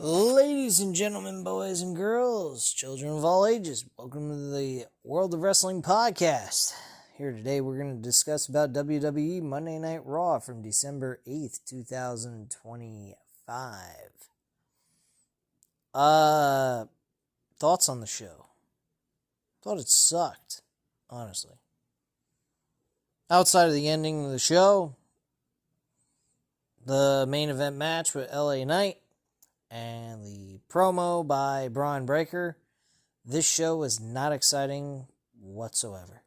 Ladies and gentlemen, boys and girls, children of all ages, welcome to the World of Wrestling podcast. Here today we're going to discuss about WWE Monday Night Raw from December 8th, 2025. Thoughts on the show? Thought it sucked, honestly. Outside of the ending of the show, the main event match with LA Knight, and the promo by Braun Breaker, this show was not exciting whatsoever.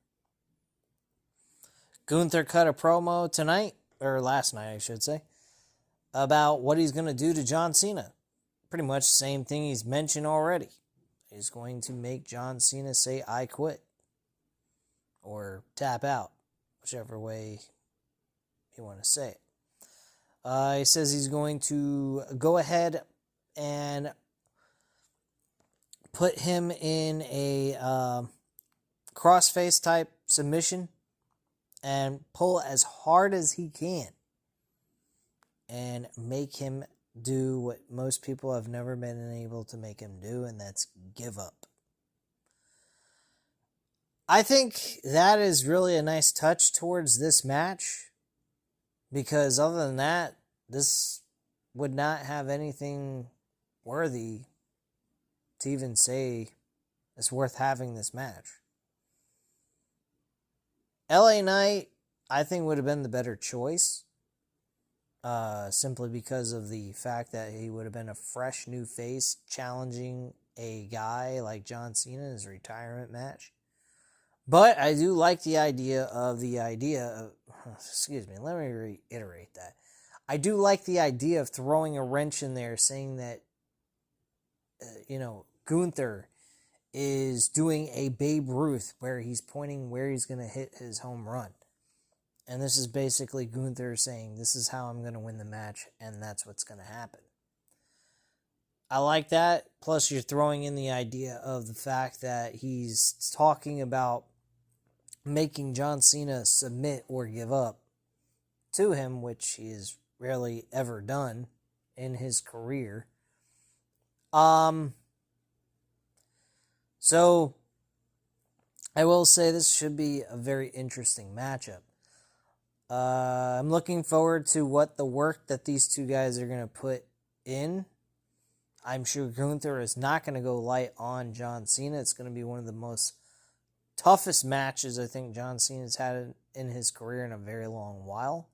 Gunther cut a promo tonight, or last night I should say, about what he's going to do to John Cena. Pretty much the same thing he's mentioned already. He's going to make John Cena say, "I quit," or tap out, whichever way you want to say it. He says he's going to go ahead and put him in a crossface type submission and pull as hard as he can and make him do what most people have never been able to make him do, and that's give up. I think that is really a nice touch towards this match, because other than that, this would not have anything worthy to even say it's worth having this match. LA Knight, I think, would have been the better choice, simply because of the fact that he would have been a fresh new face challenging a guy like John Cena in his retirement match. But I do like the idea of, excuse me, let me reiterate that. I do like the idea of throwing a wrench in there, saying that, Gunther is doing a Babe Ruth where he's pointing where he's going to hit his home run. And this is basically Gunther saying, this is how I'm going to win the match, and that's what's going to happen. I like that. Plus, you're throwing in the idea of the fact that he's talking about making John Cena submit or give up to him, which he has rarely ever done in his career. So I will say this should be a very interesting matchup. I'm looking forward to what the work that these two guys are going to put in. I'm sure Gunther is not going to go light on John Cena. It's going to be one of the most toughest matches I think John Cena's had in his career in a very long while.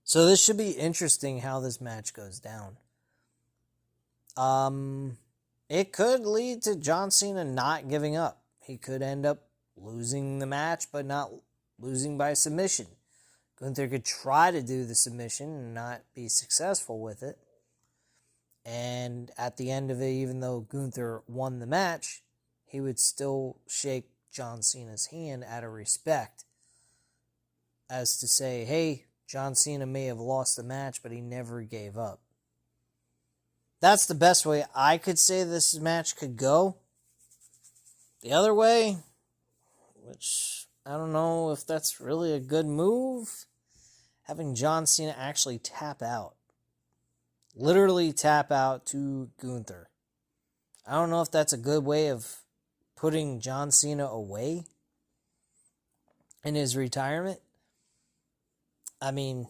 So this should be interesting how this match goes down. It could lead to John Cena not giving up. He could end up losing the match, but not losing by submission. Gunther could try to do the submission and not be successful with it. And at the end of it, even though Gunther won the match, he would still shake John Cena's hand out of respect, as to say, hey, John Cena may have lost the match, but he never gave up. That's the best way I could say this match could go. The other way, which I don't know if that's really a good move, having John Cena actually tap out. Literally tap out to Gunther. I don't know if that's a good way of putting John Cena away in his retirement. I mean,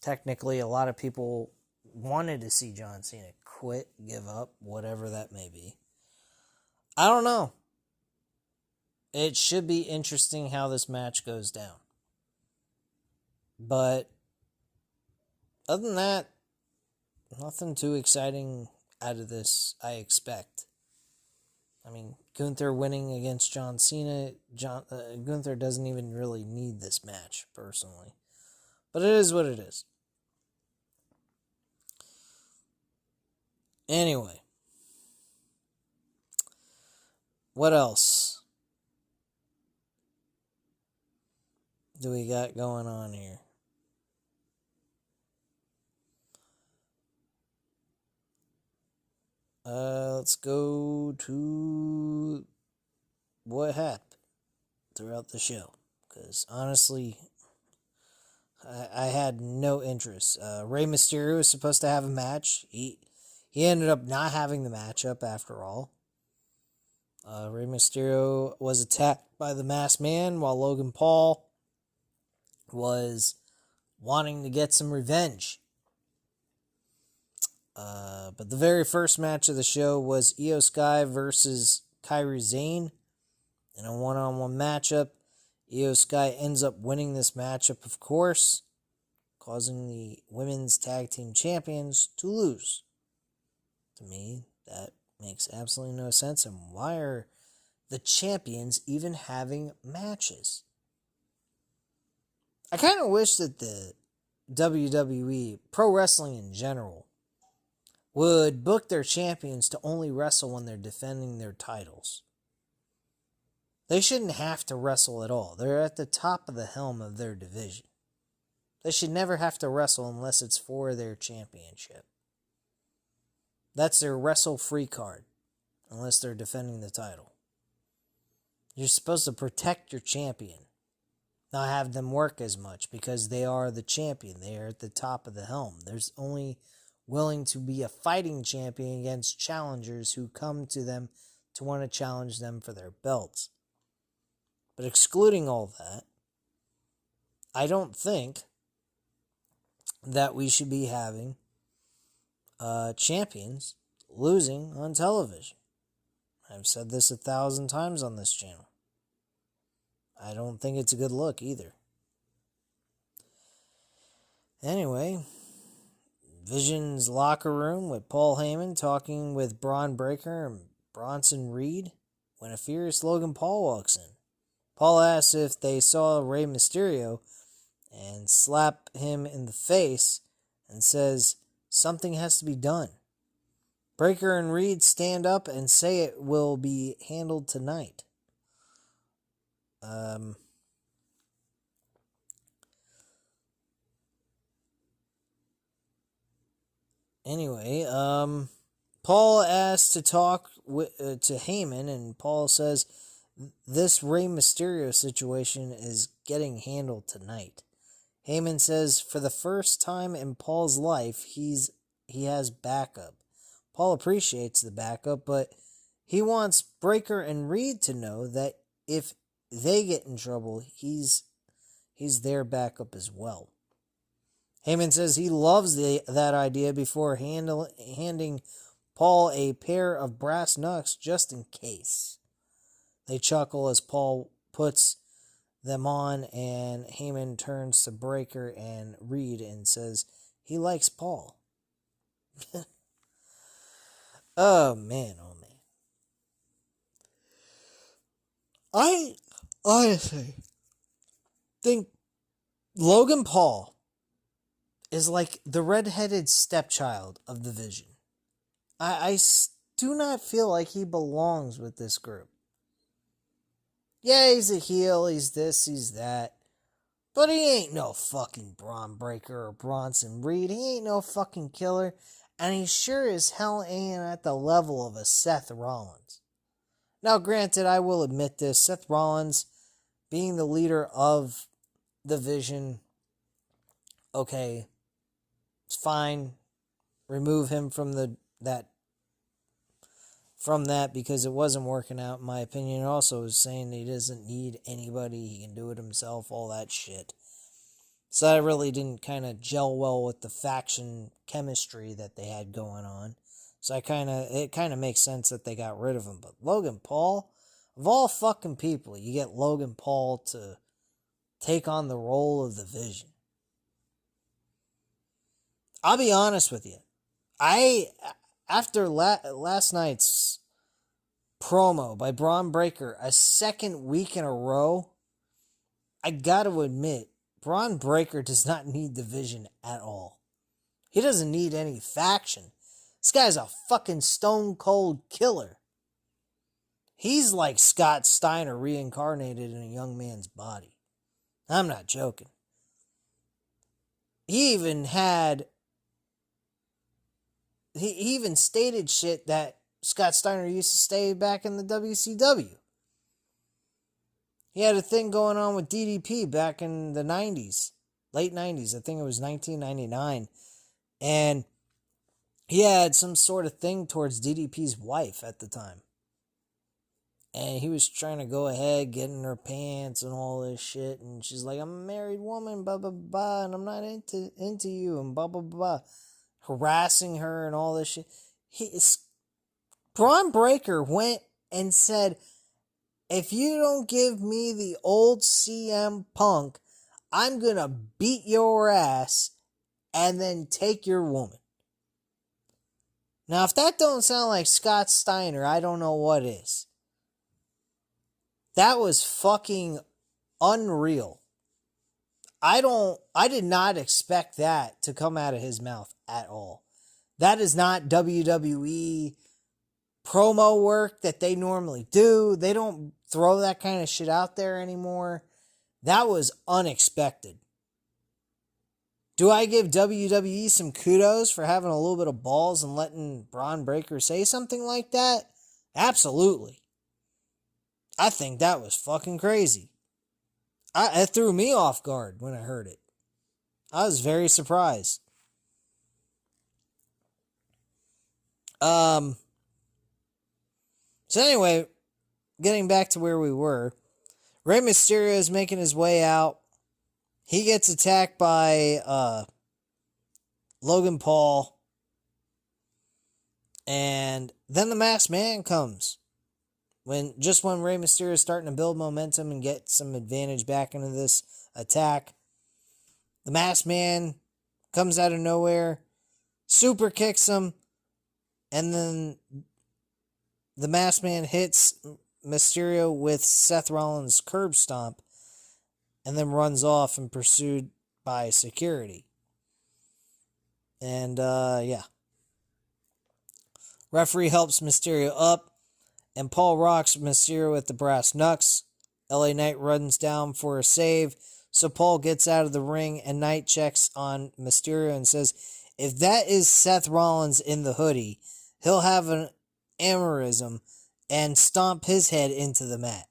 technically a lot of people wanted to see John Cena quit, give up, whatever that may be. I don't know. It should be interesting how this match goes down. But other than that, nothing too exciting out of this, I expect. I mean, Gunther winning against John Cena, Gunther doesn't even really need this match, personally. But it is what it is. Anyway. What else do we got going on here? Let's go to what happened throughout the show. Because honestly, I had no interest. Rey Mysterio was supposed to have a match. He ended up not having the matchup after all. Rey Mysterio was attacked by the Masked Man while Logan Paul was wanting to get some revenge. But the very first match of the show was Io Sky versus Kairi Sane in a one-on-one matchup. Io Sky ends up winning this matchup, of course, causing the women's tag team champions to lose. To me, that makes absolutely no sense. And why are the champions even having matches? I kind of wish that the WWE, pro wrestling in general, would book their champions to only wrestle when they're defending their titles. They shouldn't have to wrestle at all. They're at the top of the helm of their division. They should never have to wrestle unless it's for their championship. That's their wrestle free card, unless they're defending the title. You're supposed to protect your champion, not have them work as much because they are the champion. They are at the top of the helm. There's only willing to be a fighting champion against challengers who come to them to want to challenge them for their belts. But excluding all that, I don't think that we should be having champions losing on television. I've said this 1,000 times on this channel. I don't think it's a good look either. Anyway, Vision's locker room with Paul Heyman talking with Braun Breaker and Bronson Reed when a furious Logan Paul walks in. Paul asks if they saw Rey Mysterio and slap him in the face and says something has to be done. Breaker and Reed stand up and say it will be handled tonight. Anyway, Paul asks to talk to Heyman, and Paul says this Rey Mysterio situation is getting handled tonight. Heyman says for the first time in Paul's life, he has backup. Paul appreciates the backup, but he wants Breaker and Reed to know that if they get in trouble, he's their backup as well. Heyman says he loves that idea before handing Paul a pair of brass knucks just in case. They chuckle as Paul puts them on, and Heyman turns to Breaker and Reed and says he likes Paul. Oh man, oh man. I honestly think Logan Paul is like the redheaded stepchild of the Vision. I do not feel like he belongs with this group. Yeah, he's a heel, he's this, he's that. But he ain't no fucking Braun Breaker or Bronson Reed. He ain't no fucking killer. And he sure as hell ain't at the level of a Seth Rollins. Now, granted, I will admit this. Seth Rollins, being the leader of the Vision, okay, it's fine. Remove him from that because it wasn't working out, in my opinion. Also, is saying he doesn't need anybody. He can do it himself, all that shit. So that really didn't kind of gel well with the faction chemistry that they had going on. So it kind of makes sense that they got rid of him. But Logan Paul, of all fucking people, you get Logan Paul to take on the role of the Vision. I'll be honest with you. After last night's promo by Braun Breaker, a second week in a row, I gotta admit, Braun Breaker does not need the Vision at all. He doesn't need any faction. This guy's a fucking stone cold killer. He's like Scott Steiner reincarnated in a young man's body. I'm not joking. He even stated shit that Scott Steiner used to say back in the WCW. He had a thing going on with DDP back in the 90s. late 90s. I think it was 1999. And he had some sort of thing towards DDP's wife at the time. And he was trying to go ahead, get in her pants and all this shit. And she's like, I'm a married woman, blah, blah, blah, and I'm not into you, and blah, blah, blah. Harassing her and all this shit. Bron Breakker went and said, if you don't give me the old CM Punk, I'm going to beat your ass and then take your woman. Now, if that don't sound like Scott Steiner, I don't know what is. That was fucking unreal. I did not expect that to come out of his mouth at all. That is not WWE promo work that they normally do. They don't throw that kind of shit out there anymore. That was unexpected. Do I give WWE some kudos for having a little bit of balls and letting Bron Breakker say something like that? Absolutely. I think that was fucking crazy. It threw me off guard when I heard it. I was very surprised. So anyway, getting back to where we were, Rey Mysterio is making his way out. He gets attacked by Logan Paul. And then the Masked Man comes. When Rey Mysterio is starting to build momentum and get some advantage back into this attack, the Masked Man comes out of nowhere, super kicks him, and then the Masked Man hits Mysterio with Seth Rollins' curb stomp, and then runs off and pursued by security. And yeah, referee helps Mysterio up. And Paul rocks Mysterio with the brass knucks. LA Knight runs down for a save. So Paul gets out of the ring and Knight checks on Mysterio and says, if that is Seth Rollins in the hoodie, he'll have an aneurysm and stomp his head into the mat.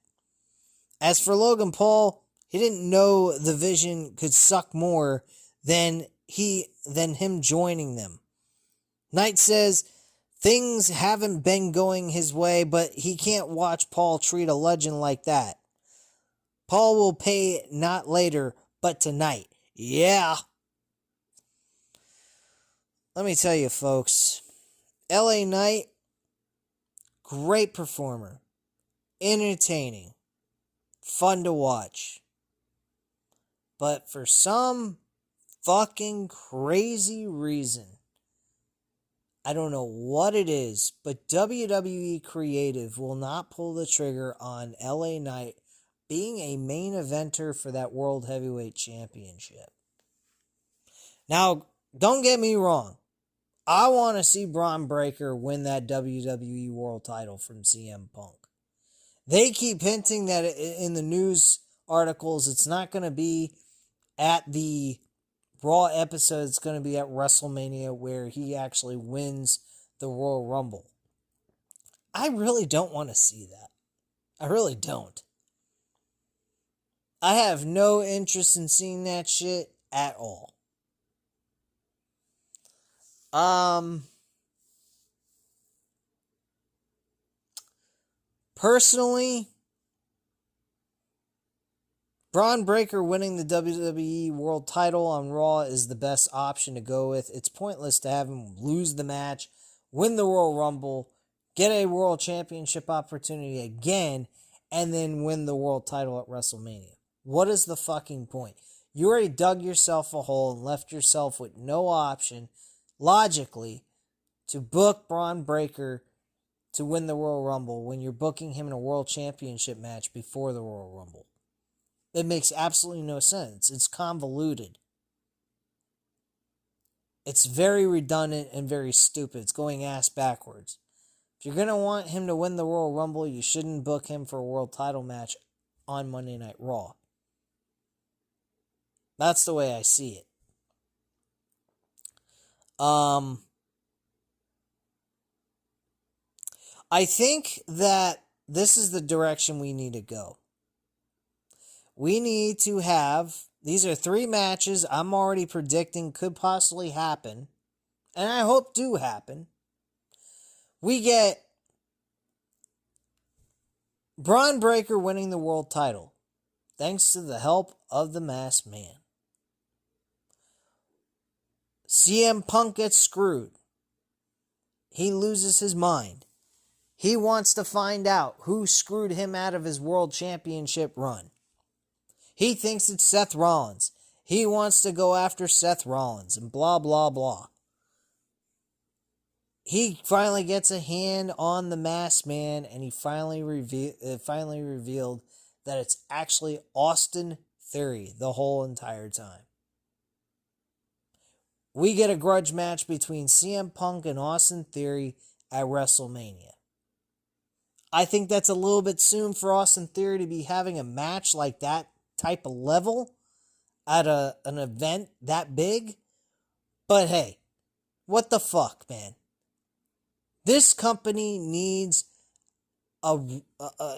As for Logan Paul, he didn't know the Vision could suck more than him joining them. Knight says, things haven't been going his way, but he can't watch Paul treat a legend like that. Paul will pay not later, but tonight. Yeah. Let me tell you, folks. LA Knight, great performer. Entertaining. Fun to watch. But for some fucking crazy reason, I don't know what it is, but WWE Creative will not pull the trigger on LA Knight being a main eventer for that World Heavyweight Championship. Now, don't get me wrong. I want to see Bron Breakker win that WWE World title from CM Punk. They keep hinting that in the news articles it's not going to be at the Raw episode, it's going to be at WrestleMania where he actually wins the Royal Rumble. I really don't want to see that. I really don't. I have no interest in seeing that shit at all. Personally, Bron Breakker winning the WWE World title on Raw is the best option to go with. It's pointless to have him lose the match, win the Royal Rumble, get a World Championship opportunity again, and then win the World title at WrestleMania. What is the fucking point? You already dug yourself a hole and left yourself with no option, logically, to book Bron Breakker to win the Royal Rumble when you're booking him in a World Championship match before the Royal Rumble. It makes absolutely no sense. It's convoluted. It's very redundant and very stupid. It's going ass backwards. If you're going to want him to win the Royal Rumble, you shouldn't book him for a world title match on Monday Night Raw. That's the way I see it. I think that this is the direction we need to go. We need to have These are 3 matches I'm already predicting could possibly happen, and I hope do happen. We get Braun Breaker winning the world title, thanks to the help of the Masked Man. CM Punk gets screwed. He loses his mind. He wants to find out who screwed him out of his world championship run. He thinks it's Seth Rollins. He wants to go after Seth Rollins and blah, blah, blah. He finally gets a hand on the Masked Man, and he finally revealed that it's actually Austin Theory the whole entire time. We get a grudge match between CM Punk and Austin Theory at WrestleMania. I think that's a little bit soon for Austin Theory to be having a match like that type of level at an event that big. But hey, what the fuck, man? This company needs it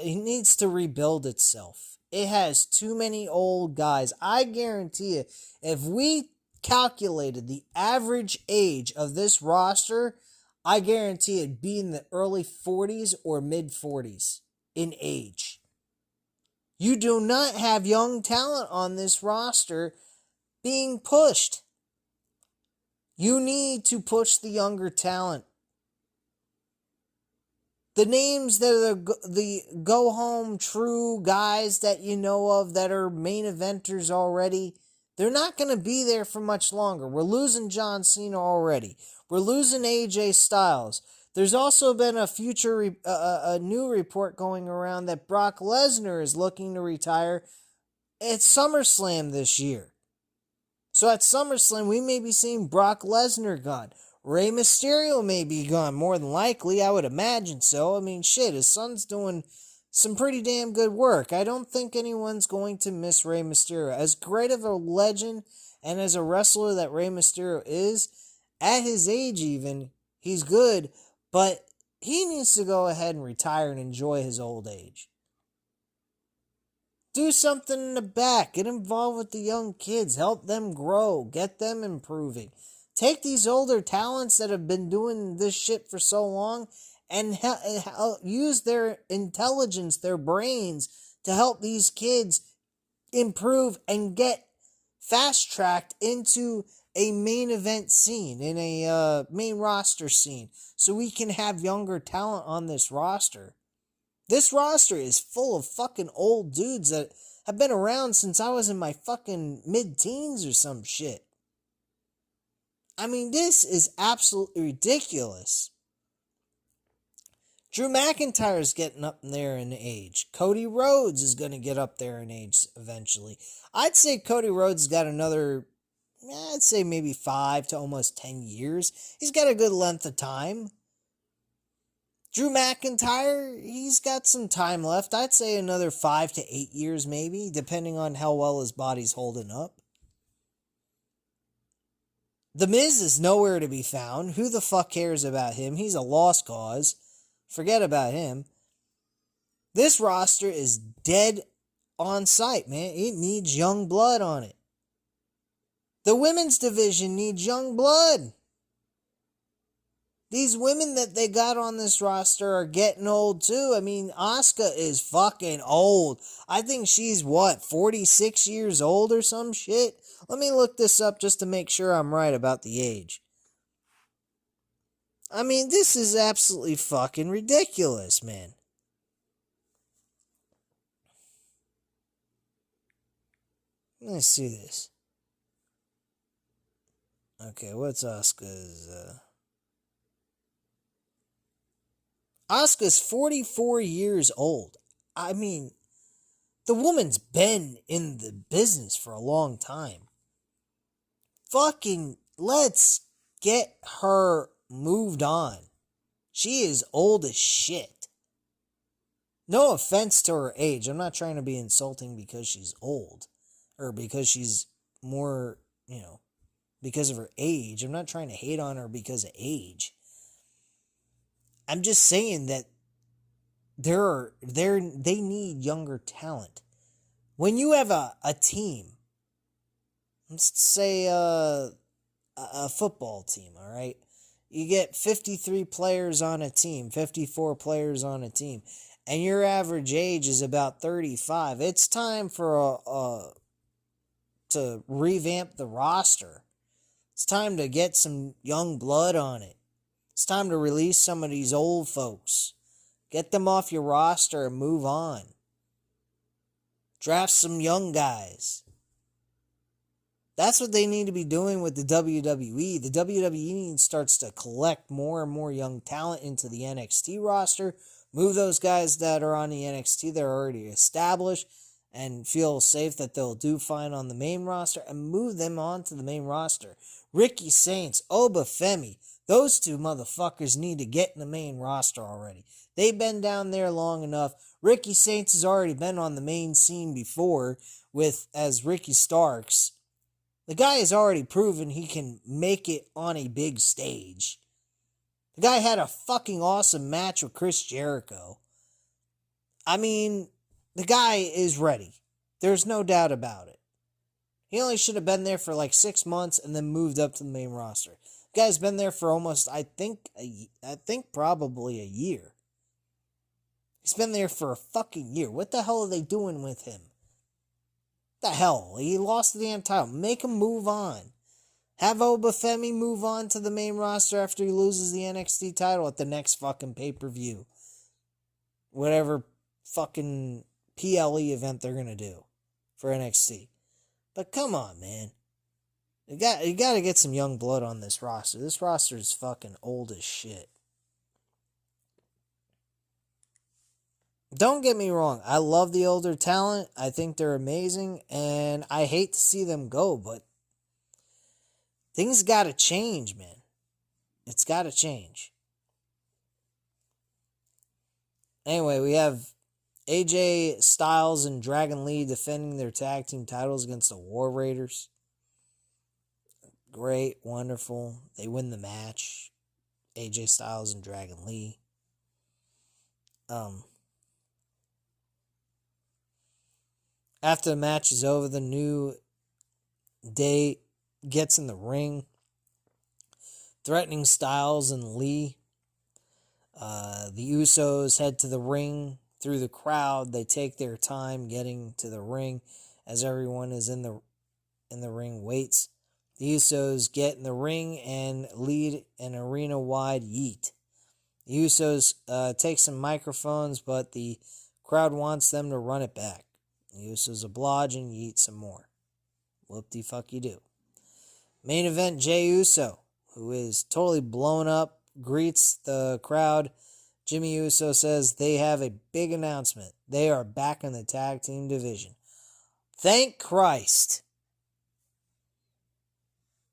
needs to rebuild itself. It has too many old guys. I guarantee you, if we calculated the average age of this roster, I guarantee it'd be in the early 40s or mid 40s in age. You do not have young talent on this roster being pushed. You need to push the younger talent. The names that are the go-home true guys that you know of that are main eventers already, they're not going to be there for much longer. We're losing John Cena already. We're losing AJ Styles. There's also been a new report going around that Brock Lesnar is looking to retire at SummerSlam this year. So at SummerSlam, we may be seeing Brock Lesnar gone. Rey Mysterio may be gone, more than likely. I would imagine so. I mean, shit, his son's doing some pretty damn good work. I don't think anyone's going to miss Rey Mysterio. As great of a legend and as a wrestler that Rey Mysterio is, at his age even, he's good, but he needs to go ahead and retire and enjoy his old age. Do something in the back. Get involved with the young kids. Help them grow. Get them improving. Take these older talents that have been doing this shit for so long and use their intelligence, their brains, to help these kids improve and get fast-tracked into a main event scene, in a main roster scene, so we can have younger talent on this roster. This roster is full of fucking old dudes that have been around since I was in my fucking mid-teens or some shit. I mean, this is absolutely ridiculous. Drew McIntyre is getting up there in age. Cody Rhodes is going to get up there in age eventually. I'd say Cody Rhodes has got another, I'd say maybe 5 to almost 10 years. He's got a good length of time. Drew McIntyre, he's got some time left. I'd say another 5 to 8 years maybe, depending on how well his body's holding up. The Miz is nowhere to be found. Who the fuck cares about him? He's a lost cause. Forget about him. This roster is dead on sight, man. It needs young blood on it. The women's division needs young blood. These women that they got on this roster are getting old too. I mean, Asuka is fucking old. I think she's 46 years old or some shit? Let me look this up just to make sure I'm right about the age. I mean, this is absolutely fucking ridiculous, man. Let's see this. Okay, what's Asuka's, Asuka's 44 years old. I mean, the woman's been in the business for a long time. Fucking, let's get her moved on. She is old as shit. No offense to her age. I'm not trying to be insulting because she's old. Or because she's more, because of her age. I'm not trying to hate on her because of age. I'm just saying that they need younger talent. When you have a team let's say a football team, all right? You get 53 players on a team, 54 players on a team, and your average age is about 35. It's time for to revamp the roster. It's time to get some young blood on it. It's time to release some of these old folks. Get them off your roster and move on. Draft some young guys. That's what they need to be doing with the WWE. The WWE starts to collect more and more young talent into the NXT roster. Move those guys that are on the NXT that are already established and feel safe that they'll do fine on the main roster, and move them on to the main roster. Ricky Saints, Oba Femi, those two motherfuckers need to get in the main roster already. They've been down there long enough. Ricky Saints has already been on the main scene before as Ricky Starks. The guy has already proven he can make it on a big stage. The guy had a fucking awesome match with Chris Jericho. I mean, the guy is ready. There's no doubt about it. He only should have been there for like 6 months and then moved up to the main roster. The guy's been there for almost, I think probably a year. He's been there for a fucking year. What the hell are they doing with him? The hell? He lost the damn title. Make him move on. Have Oba Femi move on to the main roster after he loses the NXT title at the next fucking pay-per-view. Whatever fucking PLE event they're going to do for NXT. But come on, man. You got to get some young blood on this roster. This roster is fucking old as shit. Don't get me wrong. I love the older talent. I think they're amazing. And I hate to see them go, but things got to change, man. It's got to change. Anyway, we have AJ Styles and Dragon Lee defending their tag team titles against the War Raiders. Great, wonderful. They win the match. AJ Styles and Dragon Lee. After the match is over, the New Day gets in the ring, threatening Styles and Lee. The Usos head to the ring through the crowd. They take their time getting to the ring as everyone is in the ring waits. The Usos get in the ring and lead an arena-wide yeet. The Usos take some microphones, but the crowd wants them to run it back. The Usos oblige and yeet some more. Whoop-de-fuck-you-do. Main event, Jey Uso, who is totally blown up, greets the crowd. Jimmy Uso says they have a big announcement. They are back in the tag team division. Thank Christ.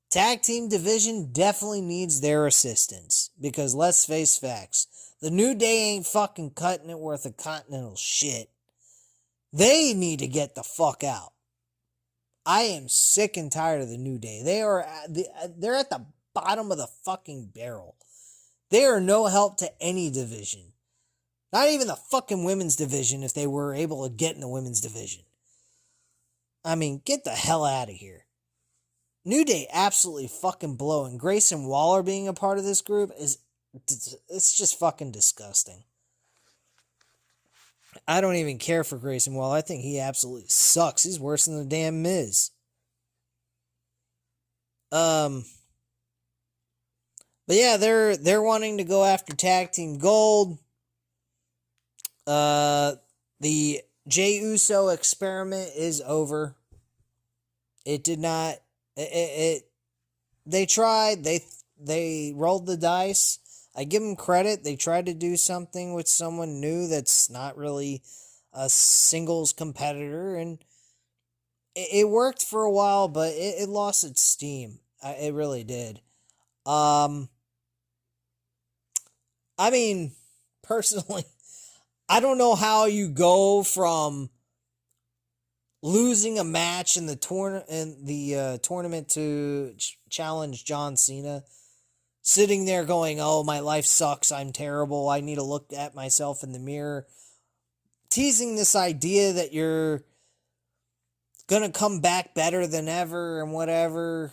Tag team division definitely needs their assistance. Because let's face facts. The New Day ain't fucking cutting it worth of continental shit. They need to get the fuck out. I am sick and tired of the New Day. They're at the bottom of the fucking barrel. They are no help to any division. Not even the fucking women's division if they were able to get in the women's division. I mean, get the hell out of here. New Day absolutely fucking blowing. Grayson Waller being a part of this group it's just fucking disgusting. I don't even care for Grayson Waller. I think he absolutely sucks. He's worse than the damn Miz. But yeah, they're wanting to go after tag team gold. The Jey Uso experiment is over. It did not. They tried. They rolled the dice. I give them credit. They tried to do something with someone new that's not really a singles competitor, and it worked for a while, but it lost its steam. It really did. I mean, personally, I don't know how you go from losing a match in the tournament to challenge John Cena, sitting there going, "Oh, my life sucks. I'm terrible. I need to look at myself in the mirror," teasing this idea that you're gonna come back better than ever and whatever.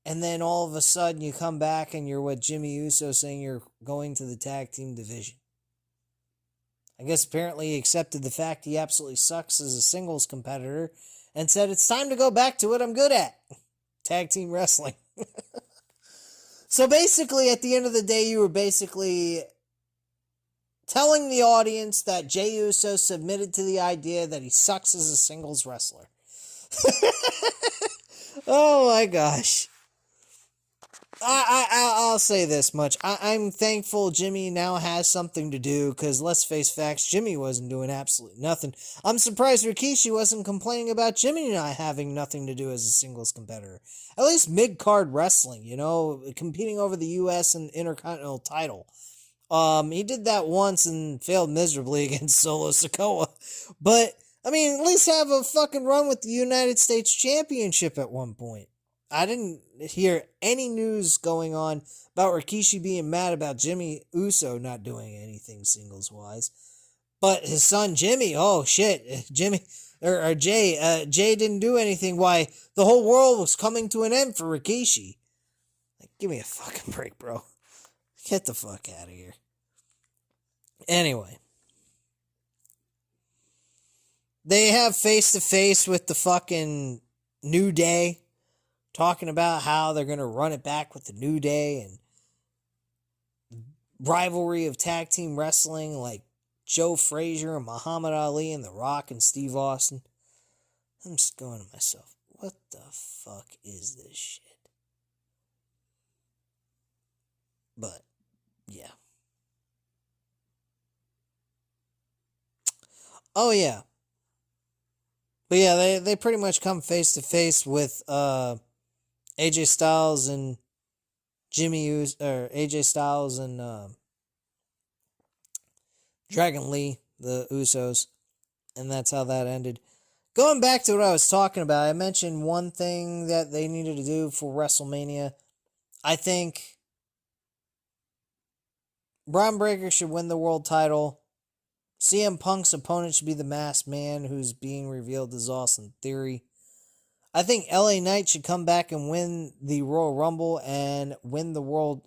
And then all of a sudden you come back and you're with Jimmy Uso saying you're going to the tag team division. I guess apparently he accepted the fact he absolutely sucks as a singles competitor and said it's time to go back to what I'm good at. Tag team wrestling. So basically at the end of the day you were basically telling the audience that Jey Uso submitted to the idea that he sucks as a singles wrestler. Oh my gosh. I'll say this much. I'm thankful Jimmy now has something to do, because let's face facts, Jimmy wasn't doing absolutely nothing. I'm surprised Rikishi wasn't complaining about Jimmy not having nothing to do as a singles competitor. At least mid-card wrestling, competing over the U.S. and Intercontinental title. He did that once and failed miserably against Solo Sikoa. But, at least have a fucking run with the United States Championship at one point. I didn't hear any news going on about Rikishi being mad about Jimmy Uso not doing anything singles-wise. But his son Jimmy, oh shit, Jay didn't do anything. Why, the whole world was coming to an end for Rikishi. Like, give me a fucking break, bro. Get the fuck out of here. Anyway. They have face-to-face with the fucking New Day, talking about how they're going to run it back with the New Day and rivalry of tag team wrestling like Joe Frazier and Muhammad Ali and The Rock and Steve Austin. I'm just going to myself, what the fuck is this shit? But, yeah. Oh, yeah. But yeah, they pretty much come face to face with AJ Styles and AJ Styles and Dragon Lee, the Usos, and that's how that ended. Going back to what I was talking about, I mentioned one thing that they needed to do for WrestleMania. I think Braun Breaker should win the world title. CM Punk's opponent should be the Masked Man, who's being revealed as Austin Theory. I think LA Knight should come back and win the Royal Rumble and win the world,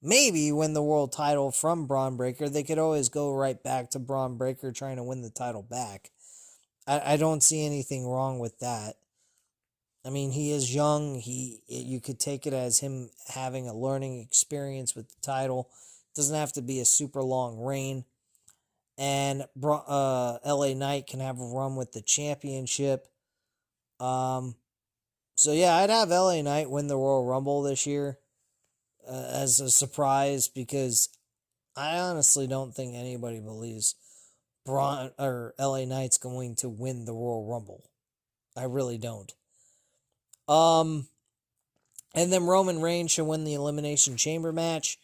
maybe win the world title from Braun Breaker. They could always go right back to Braun Breaker trying to win the title back. I don't see anything wrong with that. He is young. You could take it as him having a learning experience with the title. It doesn't have to be a super long reign. And LA Knight can have a run with the championship. So yeah, I'd have LA Knight win the Royal Rumble this year as a surprise, because I honestly don't think anybody believes LA Knight's going to win the Royal Rumble. I really don't. And then Roman Reigns should win the Elimination Chamber match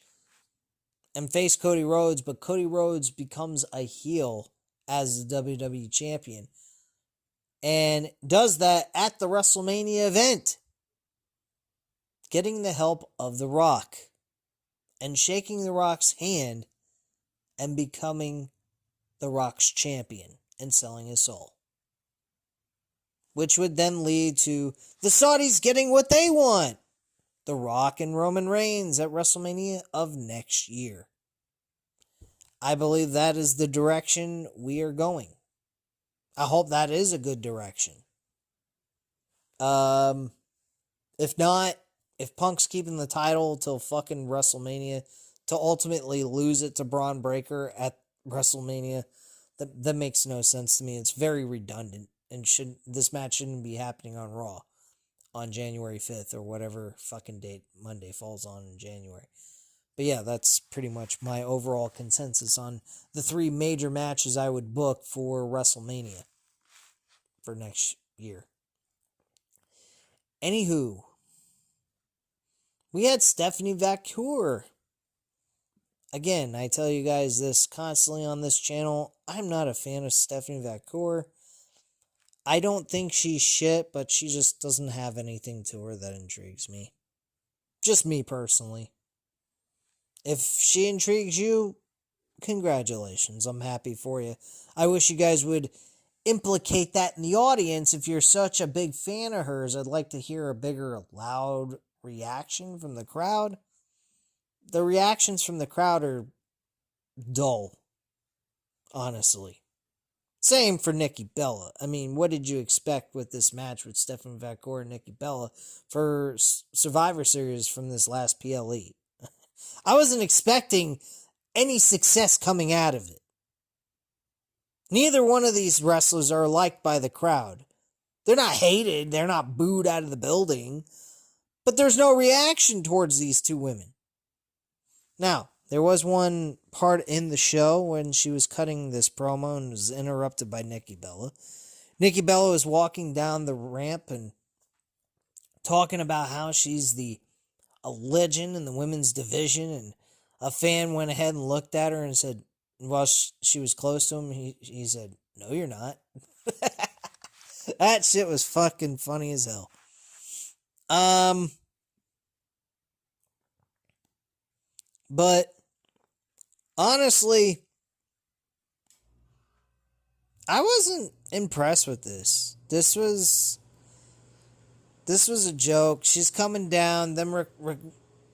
and face Cody Rhodes, but Cody Rhodes becomes a heel as the WWE Champion. And does that at the WrestleMania event. Getting the help of The Rock. And shaking The Rock's hand. And becoming The Rock's champion. And selling his soul. Which would then lead to the Saudis getting what they want. The Rock and Roman Reigns at WrestleMania of next year. I believe that is the direction we are going. I hope that is a good direction. If not, if Punk's keeping the title till fucking WrestleMania to ultimately lose it to Braun Breaker at WrestleMania, that makes no sense to me. It's very redundant, and this match shouldn't be happening on Raw on January 5th or whatever fucking date Monday falls on in January. But yeah, that's pretty much my overall consensus on the 3 major matches I would book for WrestleMania for next year. Anywho, we had Stephanie Vaquer. Again, I tell you guys this constantly on this channel. I'm not a fan of Stephanie Vaquer. I don't think she's shit, but she just doesn't have anything to her that intrigues me. Just me personally. If she intrigues you, congratulations. I'm happy for you. I wish you guys would implicate that in the audience. If you're such a big fan of hers, I'd like to hear a bigger, loud reaction from the crowd. The reactions from the crowd are dull, honestly. Same for Nikki Bella. I mean, what did you expect with this match with Stephanie Vacour and Nikki Bella for Survivor Series from this last PLE? I wasn't expecting any success coming out of it. Neither one of these wrestlers are liked by the crowd. They're not hated. They're not booed out of the building. But there's no reaction towards these two women. Now, there was one part in the show when she was cutting this promo and was interrupted by Nikki Bella. Nikki Bella was walking down the ramp and talking about how she's a legend in the women's division, and a fan went ahead and looked at her and said, while she was close to him, he said, "No, you're not." That shit was fucking funny as hell. But honestly, I wasn't impressed with this. This was a joke. She's coming down. Then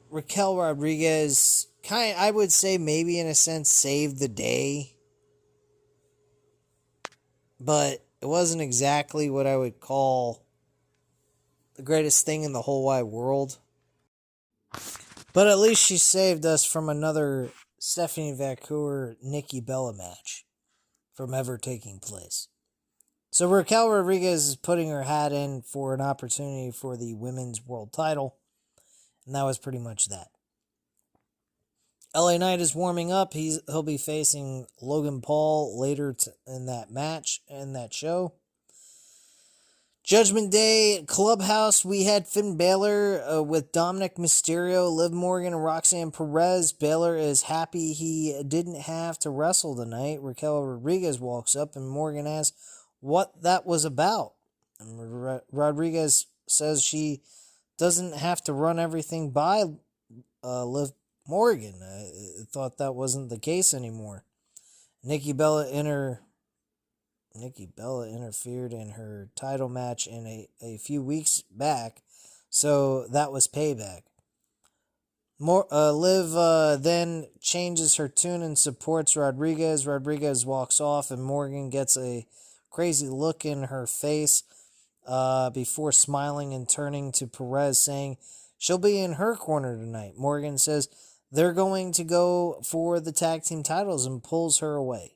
Raquel Rodriguez I would say maybe in a sense saved the day. But it wasn't exactly what I would call the greatest thing in the whole wide world. But at least she saved us from another Stephanie Vacour Nikki Bella match from ever taking place. So Raquel Rodriguez is putting her hat in for an opportunity for the women's world title. And that was pretty much that. LA Knight is warming up. He'll be facing Logan Paul later in that match, in that show. Judgment Day Clubhouse, we had Finn Balor with Dominic Mysterio, Liv Morgan, and Roxanne Perez. Balor is happy he didn't have to wrestle tonight. Raquel Rodriguez walks up and Morgan asks what that was about. And Rodriguez says she doesn't have to run everything by Liv Morgan. I thought that wasn't the case anymore. Nikki Bella interfered in her title match in a few weeks back, so that was payback. Liv then changes her tune and supports Rodriguez. Rodriguez walks off, and Morgan gets a crazy look in her face before smiling and turning to Perez, saying she'll be in her corner tonight. Morgan says they're going to go for the tag team titles and pulls her away.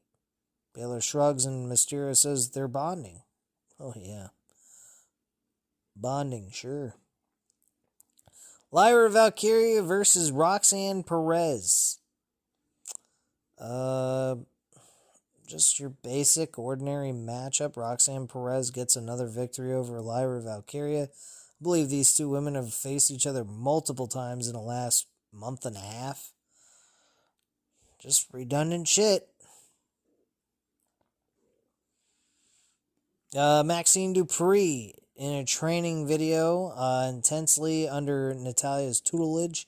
Balor shrugs and Mysterio says they're bonding. Oh, yeah. Bonding, sure. Lyra Valkyria versus Roxanne Perez. Just your basic, ordinary matchup. Roxanne Perez gets another victory over Lyra Valkyria. I believe these two women have faced each other multiple times in the last month and a half. Just redundant shit. Maxine Dupree in a training video, intensely under Natalia's tutelage.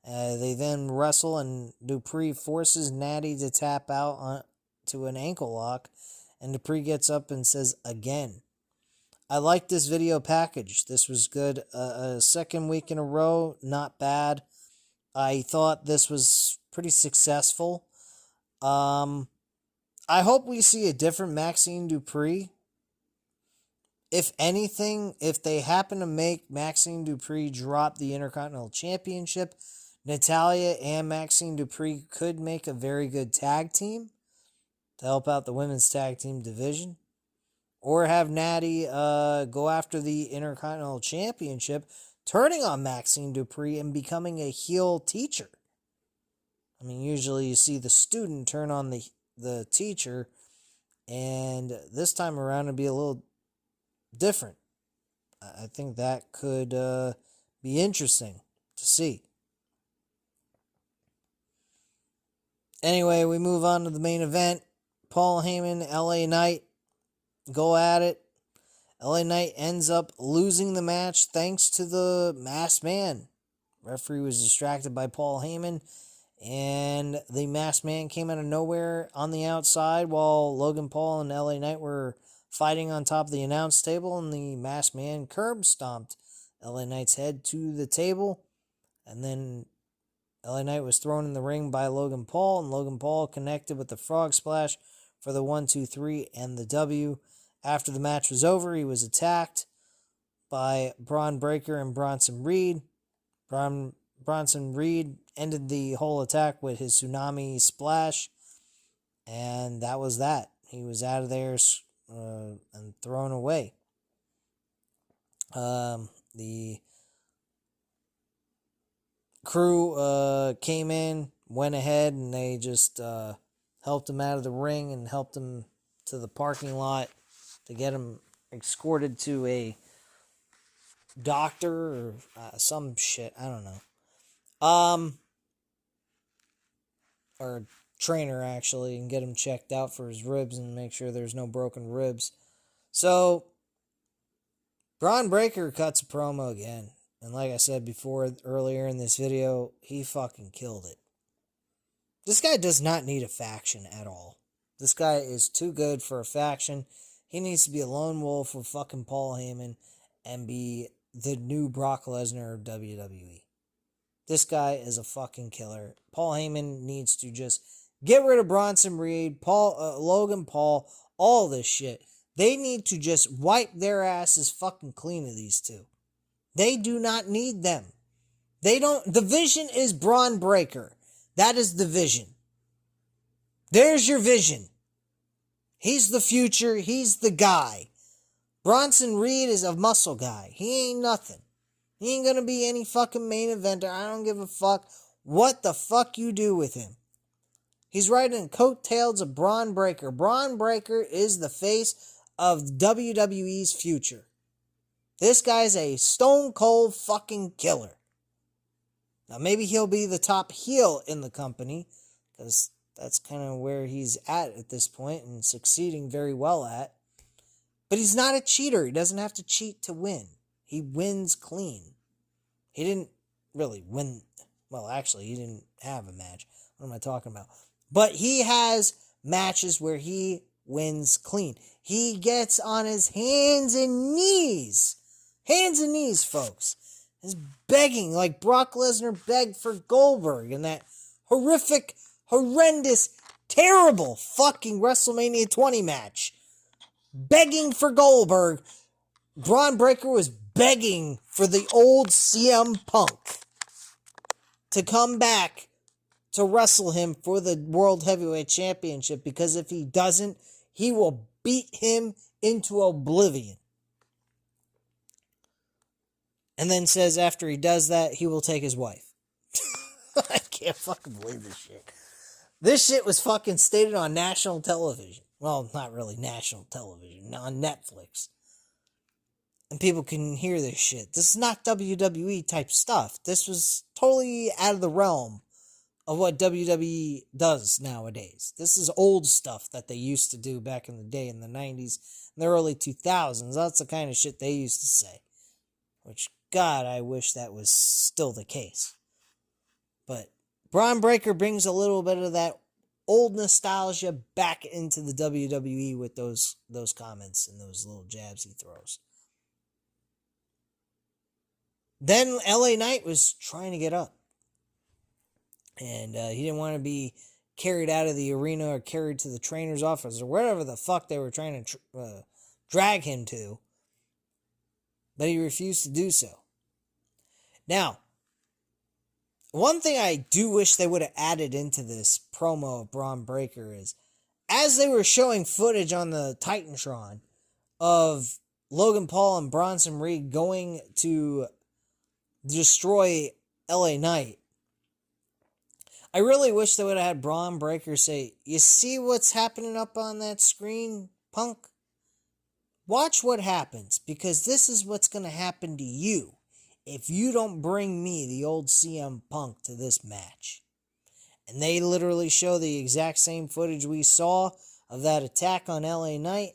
They then wrestle, and Dupree forces Natty to tap out to an ankle lock, and Dupree gets up and says, "Again." I like this video package. This was good. A second week in a row, not bad. I thought this was pretty successful. I hope we see a different Maxine Dupree. If anything, if they happen to make Maxine Dupree drop the Intercontinental Championship, Natalya and Maxine Dupree could make a very good tag team to help out the women's tag team division. Or have Natty go after the Intercontinental Championship, turning on Maxine Dupree and becoming a heel teacher. I mean, usually you see the student turn on the teacher, and this time around it'd be a little different. I think that could be interesting to see. Anyway, we move on to the main event. Paul Heyman, LA Knight go at it. LA Knight ends up losing the match thanks to the masked man. Referee was distracted by Paul Heyman, and the masked man came out of nowhere on the outside while Logan Paul and LA Knight were fighting on top of the announce table, and the masked man curb stomped LA Knight's head to the table. And then LA Knight was thrown in the ring by Logan Paul, and Logan Paul connected with the frog splash for the 1-2-3 and the W. After the match was over, he was attacked by Bron Breakker and Bronson Reed. Bronson Reed ended the whole attack with his tsunami splash, and that was that. He was out of there and thrown away. The crew came in, went ahead, and they just helped him out of the ring and helped him to the parking lot to get him escorted to a doctor or some shit. I don't know. Or trainer, actually, and get him checked out for his ribs and make sure there's no broken ribs. So, Bron Breakker cuts a promo again. And like I said before, earlier in this video, he fucking killed it. This guy does not need a faction at all. This guy is too good for a faction. He needs to be a lone wolf with fucking Paul Heyman and be the new Brock Lesnar of WWE. This guy is a fucking killer. Paul Heyman needs to just get rid of Bronson Reed, Logan Paul, all this shit. They need to just wipe their asses fucking clean of these two. They do not need them. The vision is Bron Breakker. That is the vision. There's your vision. He's the future. He's the guy. Bronson Reed is a muscle guy. He ain't nothing. He ain't gonna be any fucking main eventer. I don't give a fuck what the fuck you do with him. He's riding coattails of Bron Breakker. Bron Breakker is the face of WWE's future. This guy's a stone cold fucking killer. Now maybe he'll be the top heel in the company, because that's kind of where he's at this point and succeeding very well at. But he's not a cheater. He doesn't have to cheat to win. He wins clean. He didn't really win. Well, actually, he didn't have a match. What am I talking about? But he has matches where he wins clean. He gets on his hands and knees. Hands and knees, folks. He's begging like Brock Lesnar begged for Goldberg in that horrific, horrendous, terrible fucking WrestleMania 20 match. Begging for Goldberg. Bron Breakker was begging for the old CM Punk to come back to wrestle him for the World Heavyweight Championship, because if he doesn't, he will beat him into oblivion. And then says after he does that, he will take his wife. I can't fucking believe this shit. This shit was fucking stated on national television. Well, not really national television, on Netflix. And people can hear this shit. This is not WWE type stuff. This was totally out of the realm of what WWE does nowadays. This is old stuff that they used to do back in the day in the 90s and the early 2000s. That's the kind of shit they used to say. Which, God, I wish that was still the case. But Bron Breakker brings a little bit of that old nostalgia back into the WWE with those comments and those little jabs he throws. Then LA Knight was trying to get up. And he didn't want to be carried out of the arena or carried to the trainer's office or wherever the fuck they were trying to drag him to. But he refused to do so. Now, one thing I do wish they would have added into this promo of Bron Breakker is, as they were showing footage on the Titantron of Logan Paul and Bronson Reed going to destroy LA Knight, I really wish they would have had Bron Breakker say, "You see what's happening up on that screen, punk? Watch what happens, because this is what's going to happen to you if you don't bring me, the old CM Punk, to this match." And they literally show the exact same footage we saw of that attack on LA Knight.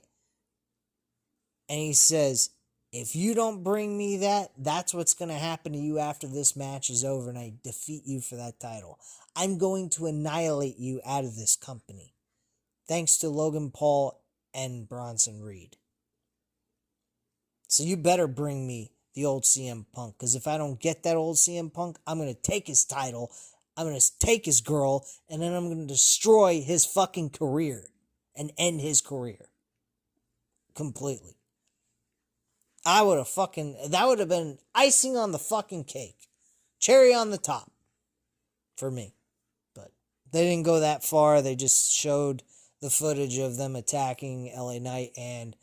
And he says, if you don't bring me that, that's what's going to happen to you after this match is over and I defeat you for that title. I'm going to annihilate you out of this company. Thanks to Logan Paul and Bronson Reed. So you better bring me the old CM Punk, because if I don't get that old CM Punk, I'm going to take his title, I'm going to take his girl, and then I'm going to destroy his fucking career and end his career completely. That would have been icing on the fucking cake. Cherry on the top for me. But they didn't go that far. They just showed the footage of them attacking LA Knight and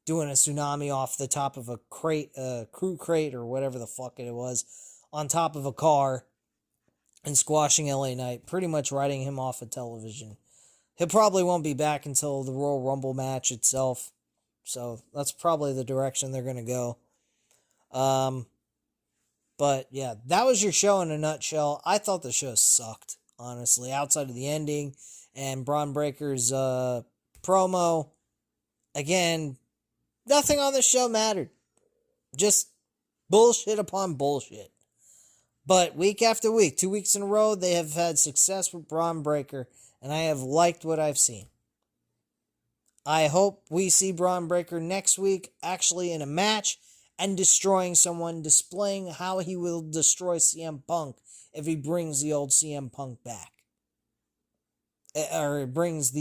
doing a tsunami off the top of a crew crate or whatever the fuck it was, on top of a car and squashing LA Knight, pretty much writing him off of television. He probably won't be back until the Royal Rumble match itself. So that's probably the direction they're going to go. But yeah, that was your show in a nutshell. I thought the show sucked, honestly, outside of the ending and Braun Breaker's promo. Again, nothing on the show mattered. Just bullshit upon bullshit. But week after week, 2 weeks in a row, they have had success with Braun Breaker, and I have liked what I've seen. I hope we see Braun Breaker next week actually in a match and destroying someone, displaying how he will destroy CM Punk if he brings the old CM Punk back. Or brings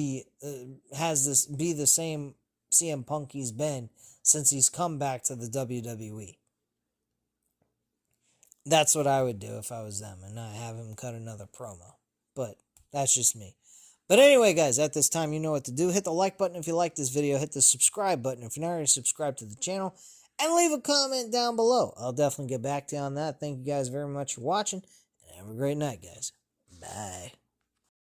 has this be the same CM Punk he's been since he's come back to the WWE. That's what I would do if I was them, and not have him cut another promo. But that's just me. But anyway, guys, at this time, you know what to do. Hit the like button if you like this video. Hit the subscribe button if you're not already subscribed to the channel. And leave a comment down below. I'll definitely get back to you on that. Thank you guys very much for watching. And have a great night, guys. Bye.